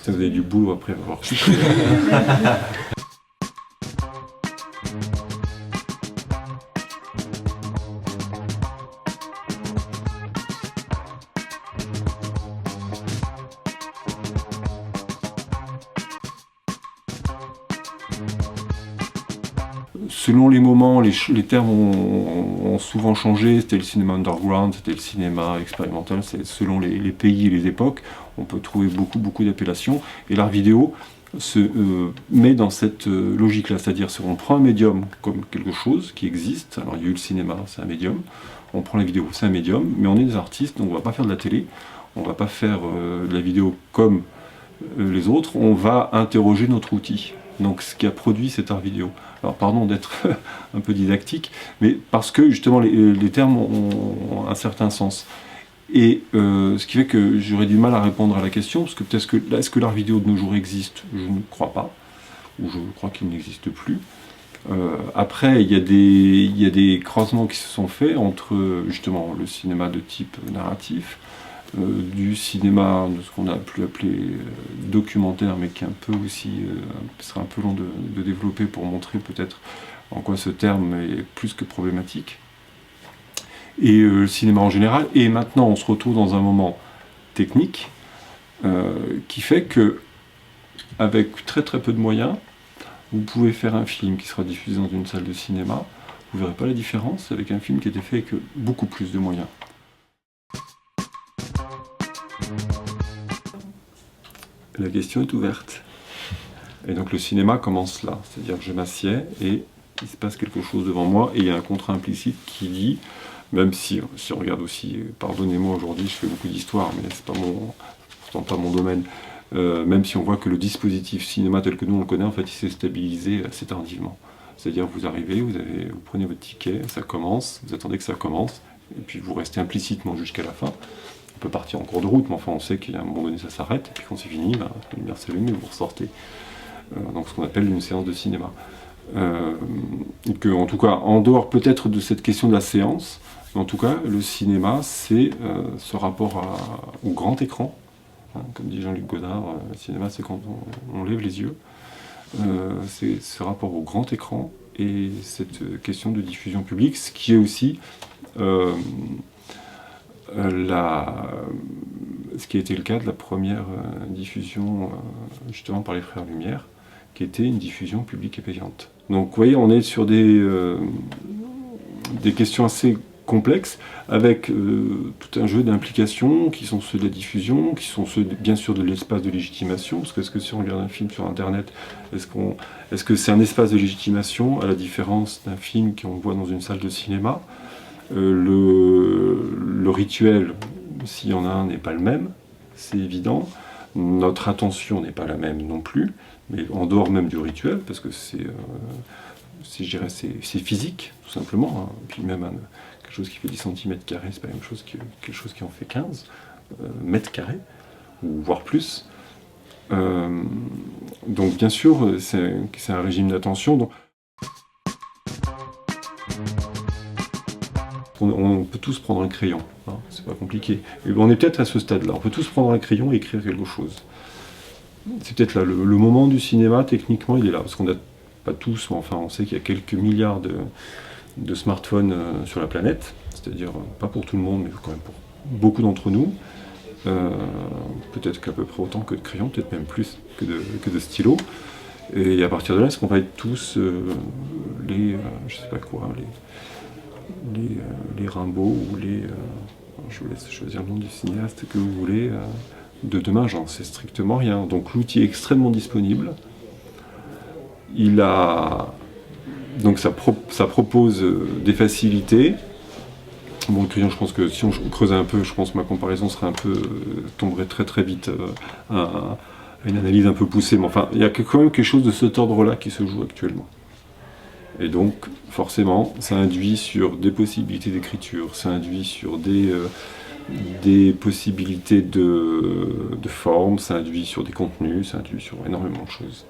Vous avez du boulot après avoir. Selon les moments, les termes ont souvent changé. C'était le cinéma underground, c'était le cinéma expérimental. Selon les pays et les époques, on peut trouver beaucoup d'appellations. Et l'art vidéo se met dans cette logique-là. C'est-à-dire on prend un médium comme quelque chose qui existe. Alors il y a eu le cinéma, c'est un médium. On prend la vidéo, c'est un médium. Mais on est des artistes, donc on ne va pas faire de la télé. On ne va pas faire de la vidéo comme les autres. On va interroger notre outil. Donc ce qui a produit cet art vidéo. Alors pardon d'être un peu didactique, mais parce que justement les termes ont un certain sens. Et ce qui fait que j'aurais du mal à répondre à la question, parce que peut-être que est-ce que l'art vidéo de nos jours existe? Je ne crois pas, ou je crois qu'il n'existe plus. Après, il y a des croisements qui se sont faits entre justement le cinéma de type narratif, du cinéma, de ce qu'on a pu appeler documentaire, mais qui est un peu aussi, sera un peu long de développer pour montrer peut-être en quoi ce terme est plus que problématique. Et le cinéma en général. Et maintenant, on se retrouve dans un moment technique qui fait que, avec très peu de moyens, vous pouvez faire un film qui sera diffusé dans une salle de cinéma. Vous ne verrez pas la différence avec un film qui a été fait avec beaucoup plus de moyens. La question est ouverte. Et donc le cinéma commence là. C'est-à-dire que je m'assieds et il se passe quelque chose devant moi et il y a un contrat implicite qui dit, même si on regarde aussi, pardonnez-moi aujourd'hui, je fais beaucoup d'histoire, mais c'est pourtant pas mon domaine, même si on voit que le dispositif cinéma tel que nous on le connaît, en fait il s'est stabilisé assez tardivement. C'est-à-dire vous arrivez, vous prenez votre ticket, ça commence, vous attendez que ça commence, et puis vous restez implicitement jusqu'à la fin. On peut partir en cours de route, mais enfin on sait qu'à un moment donné ça s'arrête, et puis quand c'est fini, la lumière s'allume et vous ressortez. Donc ce qu'on appelle une séance de cinéma. Et que, en tout cas, en dehors peut-être de cette question de la séance, en tout cas, le cinéma, c'est ce rapport au grand écran. Hein, comme dit Jean-Luc Godard, le cinéma, c'est quand on lève les yeux. C'est ce rapport au grand écran et cette question de diffusion publique, ce qui est aussi ce qui a été le cas de la première diffusion justement par les Frères Lumière, qui était une diffusion publique et payante. Donc vous voyez, on est sur des questions assez complexes, avec tout un jeu d'implications qui sont ceux de la diffusion, qui sont ceux bien sûr de l'espace de légitimation, parce que est-ce que si on regarde un film sur internet, est-ce que c'est un espace de légitimation, à la différence d'un film qu'on voit dans une salle de cinéma? Le rituel, s'il y en a un, n'est pas le même, c'est évident. Notre attention n'est pas la même non plus, mais en dehors même du rituel, parce que c'est physique, tout simplement. Hein. Puis même quelque chose qui fait 10 cm², c'est pas la même chose que quelque chose qui en fait 15 mètres carrés, ou voire plus. Donc bien sûr, c'est un régime d'attention. Donc, on peut tous prendre un crayon, hein, c'est pas compliqué. Et on est peut-être à ce stade-là, on peut tous prendre un crayon et écrire quelque chose. C'est peut-être là, le moment du cinéma, techniquement, il est là, parce qu'on n'a pas tous, mais enfin on sait qu'il y a quelques milliards de smartphones sur la planète, c'est-à-dire pas pour tout le monde, mais quand même pour beaucoup d'entre nous. Peut-être qu'à peu près autant que de crayons, peut-être même plus que de stylos. Et à partir de là, est-ce qu'on va être tous je sais pas quoi, les Rimbaud ou je vous laisse choisir le nom du cinéaste que vous voulez, de demain, j'en sais strictement rien. Donc l'outil est extrêmement disponible. Donc ça propose des facilités. Bon, le crayon, je pense que si on creusait un peu, je pense que ma comparaison tomberait très vite à une analyse un peu poussée. Mais enfin, il y a quand même quelque chose de cet ordre-là qui se joue actuellement. Et donc, forcément, ça induit sur des possibilités d'écriture, ça induit sur des possibilités de forme, ça induit sur des contenus, ça induit sur énormément de choses.